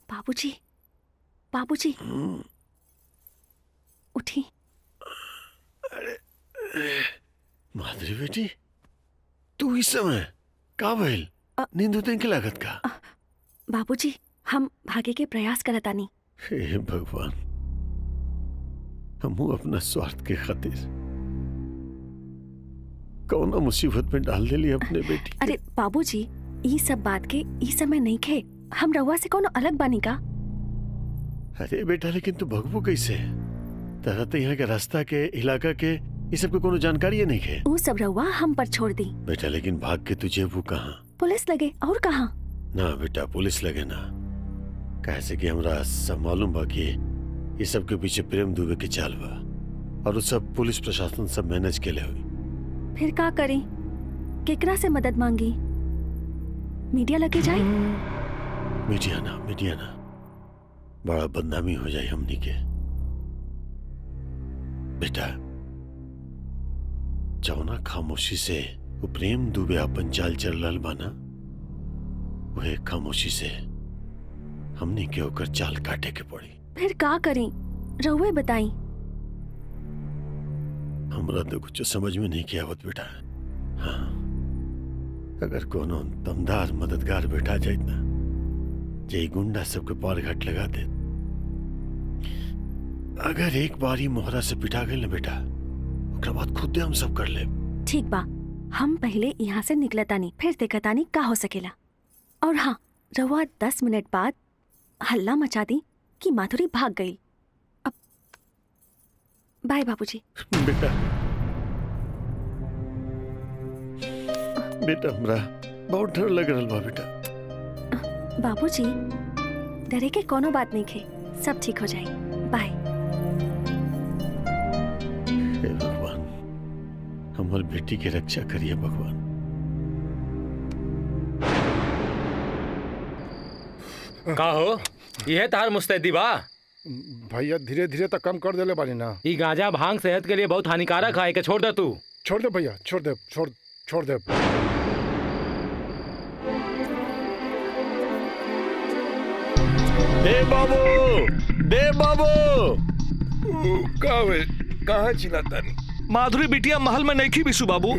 बाबूजी, बाबूजी, उठी। माधुरी बेटी, तू इस समय का भइल? नींद उतन के लागत का? बाबूजी, हम भागे के प्रयास करतानी। हे भगवान, हमू अपना स्वार्थ के खातिर कौना मुसीबत में डाल देली अपने बेटी के। अरे बाबूजी, ई सब बात के ई समय नहीं खे। हम रउआ से कोनो अलग बानी का? अरे बेटा, लेकिन तू भगबू कैसे? तरह तो यहाँ के रास्ता के इलाका के ये सब के कोनो जानकारी नहीं है। वो सब रउआ हम पर छोड़ दी। बेटा, लेकिन भाग के तुझे वो कहाँ? पुलिस लगे और कहाँ? ना बेटा, पुलिस लगे ना। कैसे कि हमरा सब मालूम बा कि ये सब के पीछे प्रेम दुबे के चाल बा और वो सब पुलिस प्रशासन सब मैनेज के ले हुई। फिर का करें? केकरा से मदद मांगी? मीडिया लगे जाए? मीडिया ना, बड़ा बदनामी हो जाए हमनी के। बेटा, जौना खामोशी से वो प्रेम दुबे अपन चाल चल रहा बाना, वह खामोशी से हमनी के होकर चाल काटे के पड़ी। फिर का करें? रउए बताई। हमरा तो कुछ समझ में नहीं किया आवत बेटा। हाँ, अगर कोनो दमदार मददगार बैठा जाए ना, जे गुंडा सबके पार घाट लगा दे। अगर एक बार ही मोहरा से पिटा गए ना बेटा, उसके बाद खुद हम सब कर ले। ठीक बा, हम पहले यहाँ से निकलतानी, फिर देखतानी का हो सकेला। और हाँ, रउआ 10 मिनट बाद हल्ला मचा दी कि माधुरी भाग गई। अब बाय बाबूजी। बेटा, हमरा बहुत डर लग रहा बा बेटा। बाबूजी, डरे के कोनो बात नहीं खे, सब ठीक हो जाए। बाय। हे भगवान, हमारी बेटी की रक्षा करिए भगवान। का हो, यह तार मुस्तैदी बा? भैया धीरे धीरे तो कम कर देले बानी ना। ई गांजा भांग सेहत के लिए बहुत हानिकारक है, के छोड़ दे तू। छोड़ दे भैया, छोड़ दे। दे बाबू कहाँ चिल्लाता नहीं? माधुरी बिटिया महल में नहीं खी बिशु बाबू।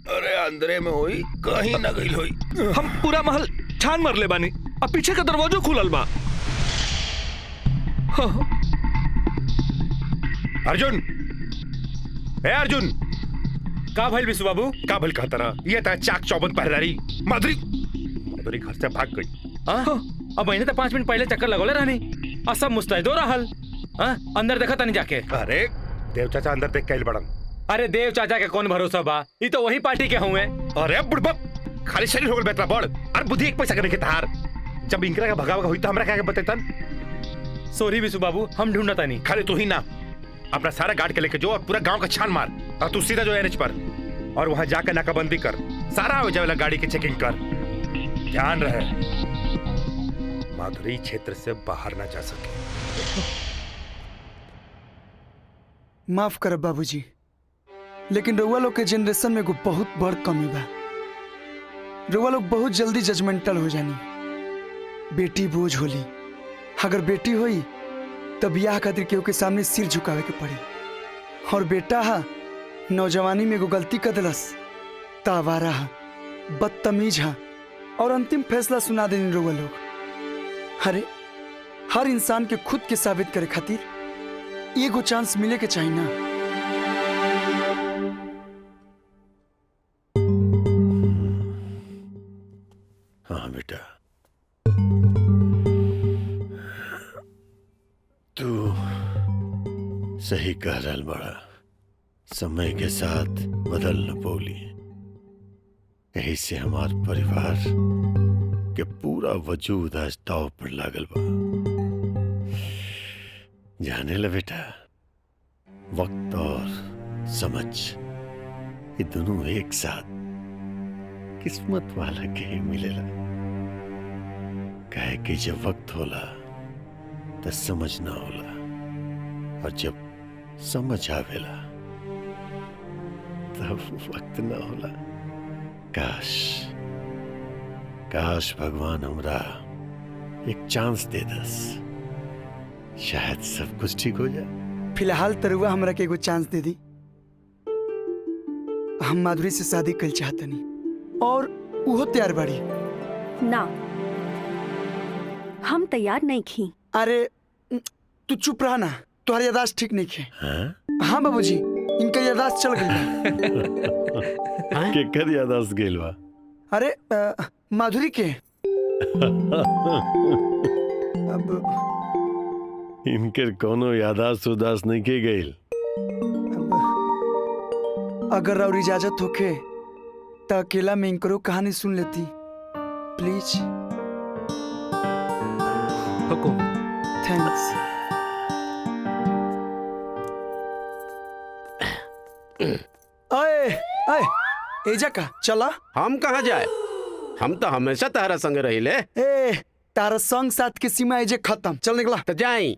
अरे अंदरे में होई, कहीं न गई होई। हम पूरा महल छान मर ले बानी, अब पीछे का दरवाजा खुलल बा। अर्जुन, ए अर्जुन, का भइल बिशु बाबू? का भल कहता रहा? ये ता चाक चौबंद पहरेदारी माधुरी घर से भाग गई। अब मैंने तो 5 मिनट पहले चक्कर लगोले रहनी, और सब मुस्तैदो रहल। अंदर देखा तनी जाके। अरे देव चाचा अंदर देख के बड़न। अरे देव चाचा के कौन भरोसा बा, ये तो वही पार्टी के हुए। अरे बुढ़बा, खाली शरीर हो गल बेतला बड़, और बुद्धि एक पैसा करने के तार। जब इनकरा का भगावा हुई तो हमरा क्या बतेतन? सॉरी बिशु बाबू, हम ढूंढता नहीं। खाली तू ही ना, अपना सारा गार्ड के लेके जो और पूरा गांव का छान मार, और तू सीधा जो एनएच पर, और वहां जाकर नाकाबंदी कर। सारा हो जाए गाड़ी की चेकिंग कर। ध्यान रहे माधुरी क्षेत्र से बाहर ना जा सके। माफ कर बाबूजी, लेकिन रउआ लोग के जनरेशन में एगो बहुत बड़ कमी बा। रउआ लोग बहुत जल्दी जजमेंटल हो जानी। बेटी बोझ होली, अगर बेटी हुई तो बियाह खातिर केहू के सामने सिर झुकावे के पड़ी। और बेटा हा नौजवानी में एगो गलती कर दिलस, तावारा हा, बदतमीज हा, और अंतिम फैसला सुना देनी रउआ लोग। अरे हर इंसान के खुद के साबित करे खातिर एगो चांस मिले के चाहिए ना। हाँ बेटा, तू सही कह रहा बड़ा। समय के साथ बदल न पौली, यही से हमार परिवार के पूरा वजूद आज दाव पर लागल बा। जाने ला बेटा, वक्त और समझ ये दोनों एक साथ किस्मत वाला के ही मिलेला। कहे कि जब वक्त होला तो समझ ना होला, और जब समझ आवेला तब वक्त ना होला। काश काश भगवान हमरा एक चांस दे दस, शायद सब कुछ ठीक हो जाए। फिलहाल तरुआ हमरा के एगो चांस दे दी। हम माधुरी से शादी कर चाहतनी और वो तैयार बाड़ी। ना, हम तैयार नहीं खी। अरे तू चुप रहा ना, तुम्हारी यादाश्त ठीक नहीं है। हाँ? हाँ बाबूजी, इनका यादाश्त चल गई। केकर यादाश्त गेल बा? अरे माधुरी के। अब इनकर कोनो यादाश्त उदास नहीं के गईल। अगर और इजाजत होके तो अकेला में इनकरो कहानी सुन लेती प्लीज। हुकुम। थैंक्स। अरे अरे एजा का चला। हम कहाँ जाए, हम तो हमेशा तारा संग रहिले। ए तारा संग साथ की सीमा एजे खत्म, चल निकला। तो जाई,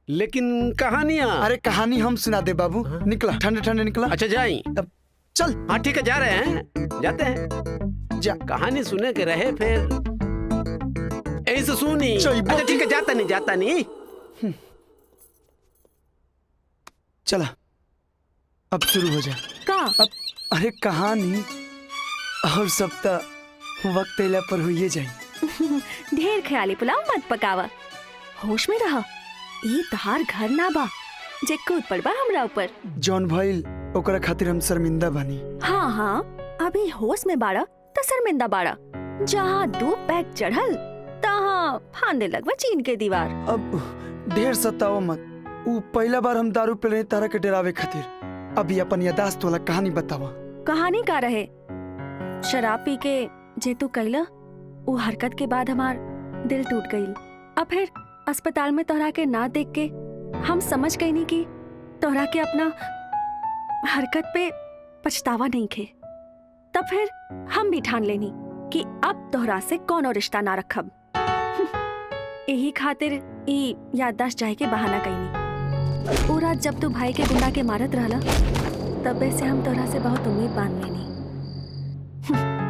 लेकिन कहानियाँ। अरे कहानी हम सुना दे बाबू, निकला ठंडे ठंडे निकला। अच्छा जाई, अब चल। हाँ ठीक है, जा रहे हैं, जाते हैं। जा। कहानी सुने के रहे फिर ऐसे सुनी। चल, अच्छा ठीक है, जाता नहीं। चला अब शुरू हो जा। का अब अरे कहानी और सब तो वक्त अइला पर हुई जाए। ढेर ख्याली पुलाव मत पकावा, होश में रह। ये तहार घर ना बा जे कूद पड़बा हमरा ऊपर। जॉन भइल ओकरा खातिर हम शर्मिंदा बनी। हाँ हाँ, अभी होश में बाड़ा तो शर्मिंदा बाड़ा। जहाँ 2 पैक चढ़ल तहाँ फांदे लगवा चीन के दीवार। अब ढेर सताओ मत। ऊ पहला बार हम दारू पी रहे तारा के डरावे खातिर। अभी अपन यादाश्त वाला कहानी बतावा। कहानी का रहे, शराब पी के जे तू कैला वो हरकत के बाद हमार दिल टूट गईल। अब फिर अस्पताल में तोहरा के ना देख के हम समझ गई नहीं कि तोहरा के अपना हरकत पे पछतावा नहीं खे। तब फिर हम भी ठान लेनी कि अब तोहरा से कोनो रिश्ता ना रखब। यही खातिर ई याददाश्त जाए के बहाना कईनी। ओ रात जब तू भाई के गुंडा के मारत रहला तबे से हम तोहरा से बहुत उम्मीद बांध लेनी।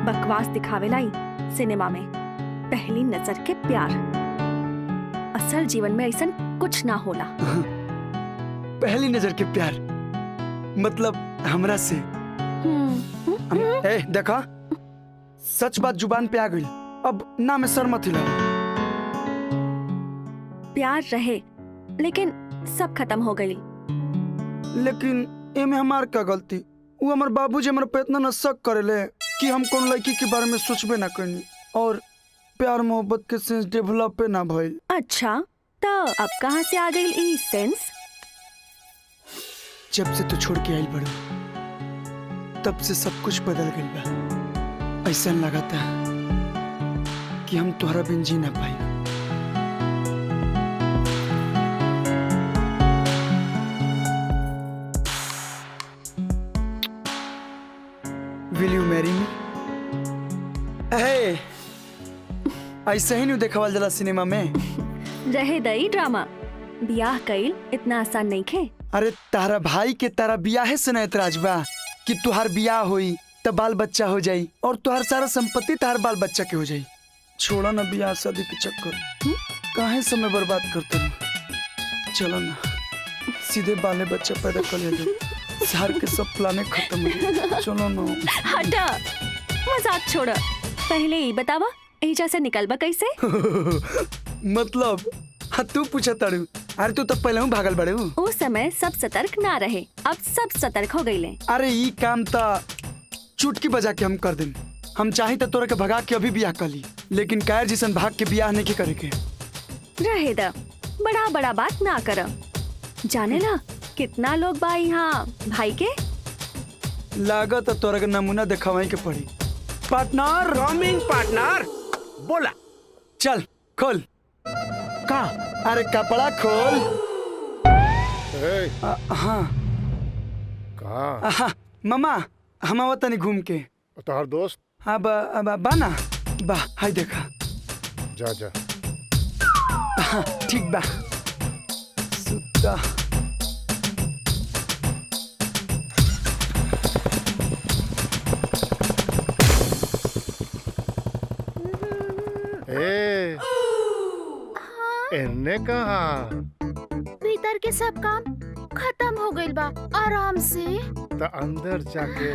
बकवास दिखावेला ई सिनेमा में पहली नजर के प्यार। असल जीवन में ऐसा कुछ ना होला। पहली नजर के प्यार मतलब हमरा से। ए देखा, सच बात जुबान पे आ गई। अब ना में सर मत हिला। प्यार रहे लेकिन सब खत्म हो गई। लेकिन एमे हमार का गलती? वो हमार बाबूजी हमारे पे इतना न शक करेले कि हम कौन लड़की के बारे में सोचबे ना करनी और प्यार मोहब्बत के सेंस डेवलप ना भइल। अच्छा तो अब कहाँ से आ गई ई सेंस? जब से तू छोड़ के आइल बड़ू तब से सब कुछ बदल गइल बा। ऐसा लगा था कि हम तोहरा बिन जी ना पाई। Will you marry me? ऐसे ही नहीं देखावल जला सिनेमा में। रहे दई ड्रामा, बियाह कईल इतना आसान नहीं खे। अरे तारा भाई के तारा बियाहे से ना एतराज बा कि तुहार बियाह होई तब बाल बच्चा हो जाई और तुहार सारा संपत्ति तार बाल बच्चा के हो जाई। छोड़ा ना बियाह शादी के चक्कर, काहे समय बर्बाद करते हो। चलो ना सीधे बाले बच्चा पैदा कर ले, शहर के सब प्लाने खत्म हो। चलो ना। हटा, मजाक छोड़। पहले ही बतावा एजा से निकलबा कैसे? मतलब हाँ तू पूछा तारू। अरे तू तो पहले हूँ भागल बड़े हूँ। उस समय सब सतर्क ना रहे, अब सब सतर्क हो गईले। अरे ये काम ता चुटकी बजा के हम कर दें। हम चाहे तो तोरा के भगा के अभी बियाह कर ली, लेकिन कायर जिसन भाग के बियाह नहीं करे के। रहे द, बड़ा बड़ा बात ना कर। जाने ला कितना लोग बा यहाँ भाई के? लागत है तोरा के नमूना दिखावे के पड़ी। पार्टनर कमिंग पार्टनर, बोला। चल खोल। का? अरे कपड़ा खोल। ए, हाँ कहाँ? मामा हम आवत नहीं घूम के। तोहार दोस्त? हाँ बा ना बा, हाय देखा। जा जा। हाँ ठीक बा। सुता ए, एने कहाँ? भीतर के सब काम खत्म हो गइल बा। आराम से त अंदर जाके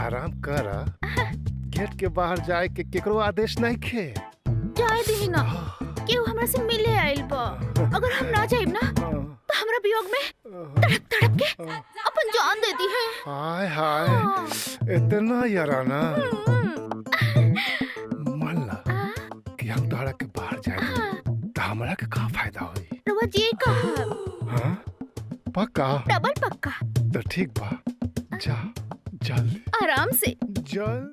आराम करा। गेट के बाहर जाए के केकरो आदेश नहीं खे। जाए दी ना, केहू हमरा से मिले आइल बा। अगर हम ना जाइब ना तो हमरा वियोग में तड़प तड़प के अपन जान देती है। हाय हाय, इतना याराना। मान ला कि हम तोहरा के बाहर जाए तो हमरा के का फायदा होई? रवा जी कहा हाँ? पक्का? डबल पक्का। तो ठीक बा, जा जल्दी आराम से। जल्द